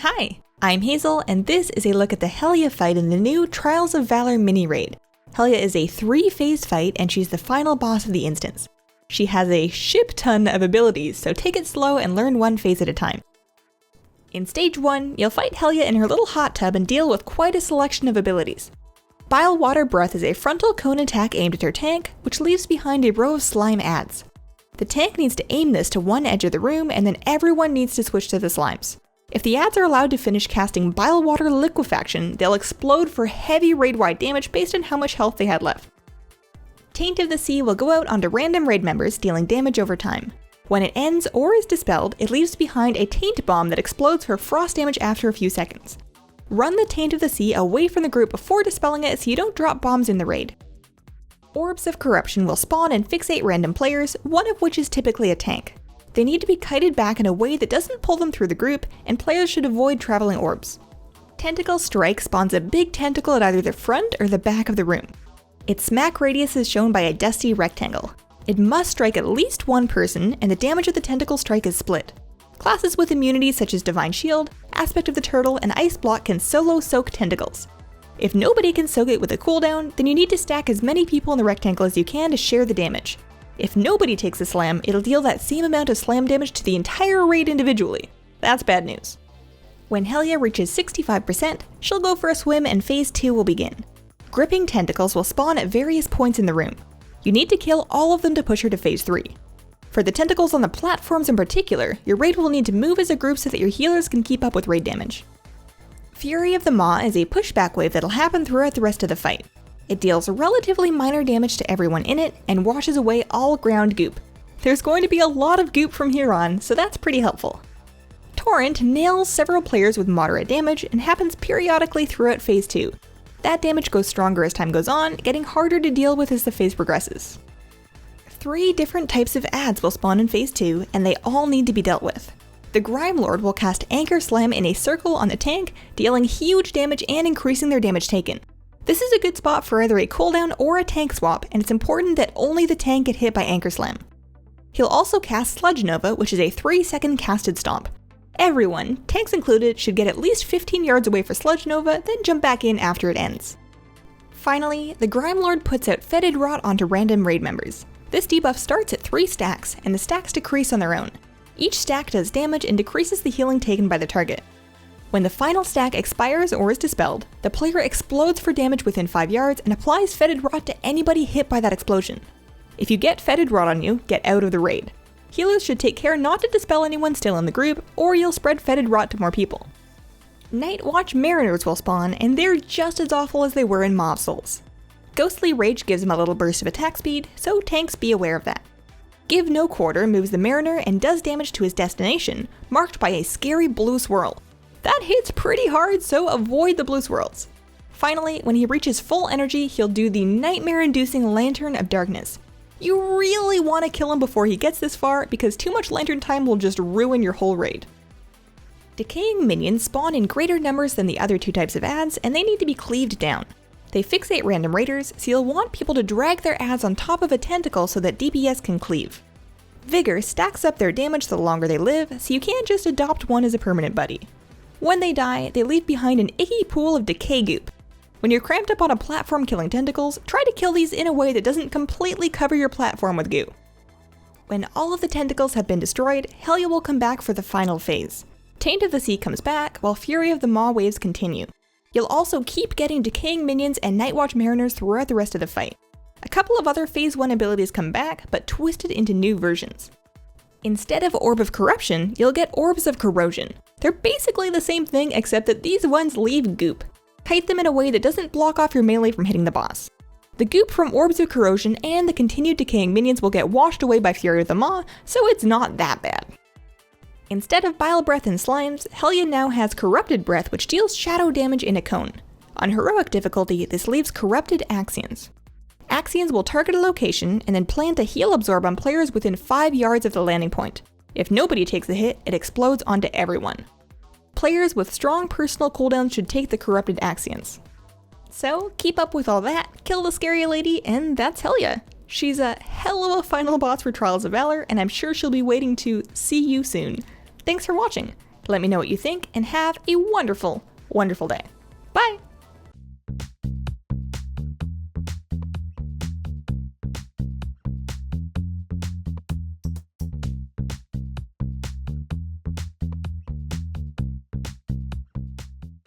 Hi, I'm Hazel, and this is a look at the Helya fight in the new Trials of Valor mini-raid. Helya is a 3-phase fight, and she's the final boss of the instance. She has a ship-ton of abilities, so take it slow and learn one phase at a time. In Stage 1, you'll fight Helya in her little hot tub and deal with quite a selection of abilities. Bile Water Breath is a frontal cone attack aimed at her tank, which leaves behind a row of slime adds. The tank needs to aim this to one edge of the room, and then everyone needs to switch to the slimes. If the adds are allowed to finish casting Bile Water Liquefaction, they'll explode for heavy raid-wide damage based on how much health they had left. Taint of the Sea will go out onto random raid members, dealing damage over time. When it ends or is dispelled, it leaves behind a Taint Bomb that explodes for frost damage after a few seconds. Run the Taint of the Sea away from the group before dispelling it so you don't drop bombs in the raid. Orbs of Corruption will spawn and fixate random players, one of which is typically a tank. They need to be kited back in a way that doesn't pull them through the group, and players should avoid traveling orbs. Tentacle Strike spawns a big tentacle at either the front or the back of the room. Its smack radius is shown by a dusty rectangle. It must strike at least one person, and the damage of the Tentacle Strike is split. Classes with immunities such as Divine Shield, Aspect of the Turtle, and Ice Block can solo soak tentacles. If nobody can soak it with a cooldown, then you need to stack as many people in the rectangle as you can to share the damage. If nobody takes a slam, it'll deal that same amount of slam damage to the entire raid individually. That's bad news. When Helya reaches 65%, she'll go for a swim and Phase 2 will begin. Gripping tentacles will spawn at various points in the room. You need to kill all of them to push her to Phase 3. For the tentacles on the platforms in particular, your raid will need to move as a group so that your healers can keep up with raid damage. Fury of the Maw is a pushback wave that'll happen throughout the rest of the fight. It deals relatively minor damage to everyone in it and washes away all ground goop. There's going to be a lot of goop from here on, so that's pretty helpful. Torrent nails several players with moderate damage and happens periodically throughout Phase 2. That damage goes stronger as time goes on, getting harder to deal with as the phase progresses. 3 different types of adds will spawn in Phase 2, and they all need to be dealt with. The Grime Lord will cast Anchor Slam in a circle on the tank, dealing huge damage and increasing their damage taken. This is a good spot for either a cooldown or a tank swap, and it's important that only the tank get hit by Anchor Slam. He'll also cast Sludge Nova, which is a 3-second casted stomp. Everyone, tanks included, should get at least 15 yards away for Sludge Nova, then jump back in after it ends. Finally, the Grime Lord puts out Fetid Rot onto random raid members. This debuff starts at 3 stacks, and the stacks decrease on their own. Each stack does damage and decreases the healing taken by the target. When the final stack expires or is dispelled, the player explodes for damage within 5 yards and applies Fetid Rot to anybody hit by that explosion. If you get Fetid Rot on you, get out of the raid. Healers should take care not to dispel anyone still in the group, or you'll spread Fetid Rot to more people. Night Watch Mariners will spawn, and they're just as awful as they were in Mob Souls. Ghostly Rage gives them a little burst of attack speed, so tanks be aware of that. Give No Quarter moves the Mariner and does damage to his destination, marked by a scary blue swirl. That hits pretty hard, so avoid the blue swirls. Finally, when he reaches full energy, he'll do the nightmare-inducing Lantern of Darkness. You really want to kill him before he gets this far, because too much lantern time will just ruin your whole raid. Decaying Minions spawn in greater numbers than the other 2 types of adds, and they need to be cleaved down. They fixate random raiders, so you'll want people to drag their adds on top of a tentacle so that DPS can cleave. Vigor stacks up their damage the longer they live, so you can't just adopt one as a permanent buddy. When they die, they leave behind an icky pool of decay goop. When you're cramped up on a platform killing tentacles, try to kill these in a way that doesn't completely cover your platform with goo. When all of the tentacles have been destroyed, Helya will come back for the final phase. Taint of the Sea comes back, while Fury of the Maw waves continue. You'll also keep getting Decaying Minions and Night Watch Mariners throughout the rest of the fight. A couple of other Phase 1 abilities come back, but twisted into new versions. Instead of Orb of Corruption, you'll get Orbs of Corrosion. They're basically the same thing, except that these ones leave goop. Kite them in a way that doesn't block off your melee from hitting the boss. The goop from Orbs of Corrosion and the continued Decaying Minions will get washed away by Fury of the Maw, so it's not that bad. Instead of Bilebreath and Slimes, Helya now has Corrupted Breath, which deals shadow damage in a cone. On Heroic difficulty, this leaves Corrupted Axions. Axions will target a location and then plant a heal absorb on players within 5 yards of the landing point. If nobody takes the hit, it explodes onto everyone. Players with strong personal cooldowns should take the Corrupted Axions. So, keep up with all that, kill the scary lady, and that's Helya. She's a hell of a final boss for Trials of Valor, and I'm sure she'll be waiting to see you soon. Thanks for watching. Let me know what you think and have a wonderful, wonderful day. Bye!